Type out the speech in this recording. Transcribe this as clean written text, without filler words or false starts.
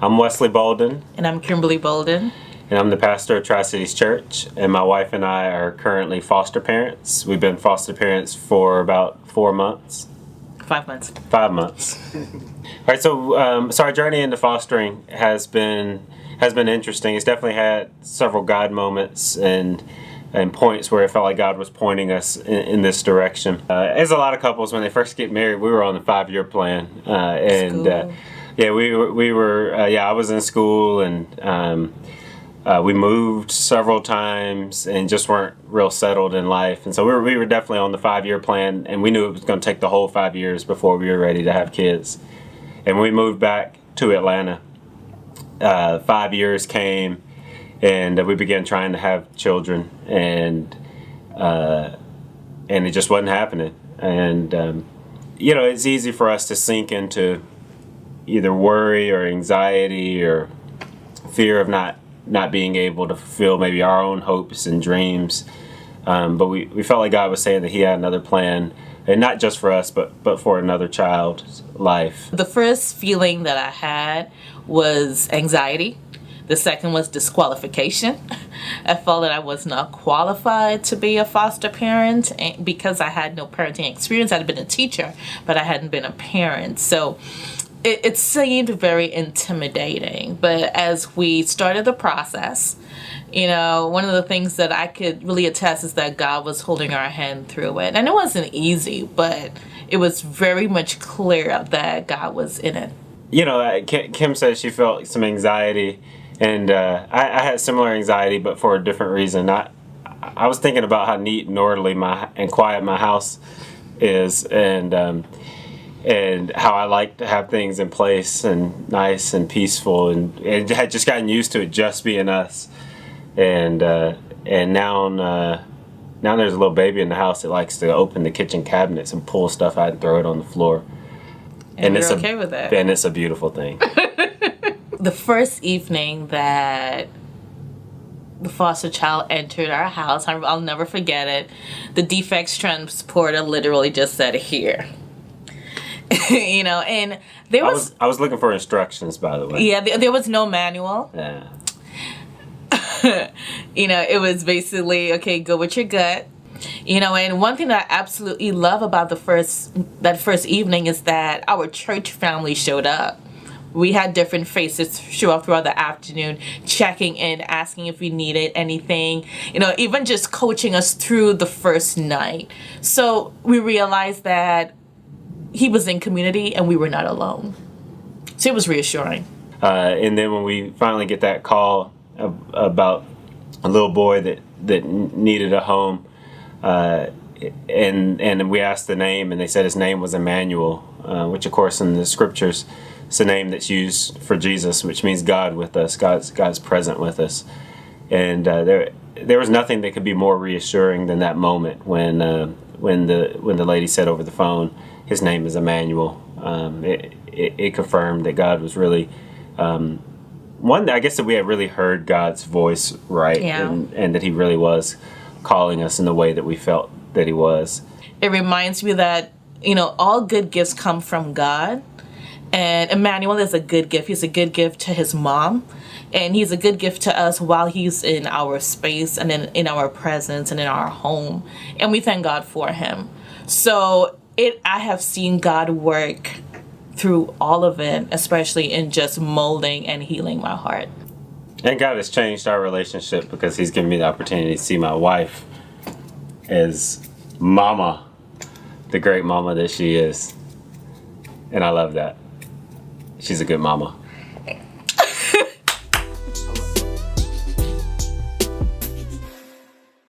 I'm Wesley Bolden, And I'm Kimberly Bolden. and I'm the pastor of Tri-Cities Church, and my wife and I are currently foster parents. We've been foster parents for about 4 months. 5 months. 5 months. All right, so our journey into fostering has been interesting. It's definitely had several God moments and points where it felt like God was pointing us in this direction. As a lot of couples, when they first get married, we were on the 5-year plan, yeah, we were. I was in school, and we moved several times and just weren't real settled in life. And so we were definitely on the 5-year plan, and we knew it was going to take the whole 5 years before we were ready to have kids. And when we moved back to Atlanta, 5 years came, and we began trying to have children, and it just wasn't happening. And it's easy for us to sink into either worry or anxiety or fear of not being able to fulfill maybe our own hopes and dreams. But we felt like God was saying that He had another plan, and not just for us, but for another child's life. The first feeling that I had was anxiety. The second was disqualification. I felt that I was not qualified to be a foster parent because I had no parenting experience. I had been a teacher, but I hadn't been a parent. So it seemed very intimidating. But as we started the process, one of the things that I could really attest is that God was holding our hand through it. And it wasn't easy, but it was very much clear that God was in it. Kim said she felt some anxiety, and I had similar anxiety, but for a different reason. I was thinking about how neat and orderly and quiet my house is, and how I like to have things in place and nice and peaceful, and had just gotten used to it just being us. And now there's a little baby in the house that likes to open the kitchen cabinets and pull stuff out and throw it on the floor. And you're okay with that. And it's a beautiful thing. The first evening that the foster child entered our house, I'll never forget it. The defects transporter literally just said, "Here." And there was... I was looking for instructions, by the way. Yeah, there was no manual. Yeah. It was basically, okay, go with your gut. And one thing that I absolutely love about that first evening is that our church family showed up. We had different faces show up throughout the afternoon, checking in, asking if we needed anything, even just coaching us through the first night. So we realized that He was in community and we were not alone. So it was reassuring. And then when we finally get that call about a little boy that needed a home, and we asked the name, and they said his name was Emmanuel, which of course in the scriptures it's a name that's used for Jesus, which means God with us. God's present with us. And there was nothing that could be more reassuring than that moment when the lady said over the phone, his name is Emmanuel. It confirmed that God was really I guess that we had really heard God's voice right, yeah. and that He really was calling us in the way that we felt that He was. It reminds me that all good gifts come from God. And Emmanuel is a good gift. He's a good gift to his mom. And he's a good gift to us while he's in our space and in our presence and in our home. And we thank God for him. So I have seen God work through all of it, especially in just molding and healing my heart. And God has changed our relationship because He's given me the opportunity to see my wife as Mama, the great mama that she is. And I love that. She's a good mama.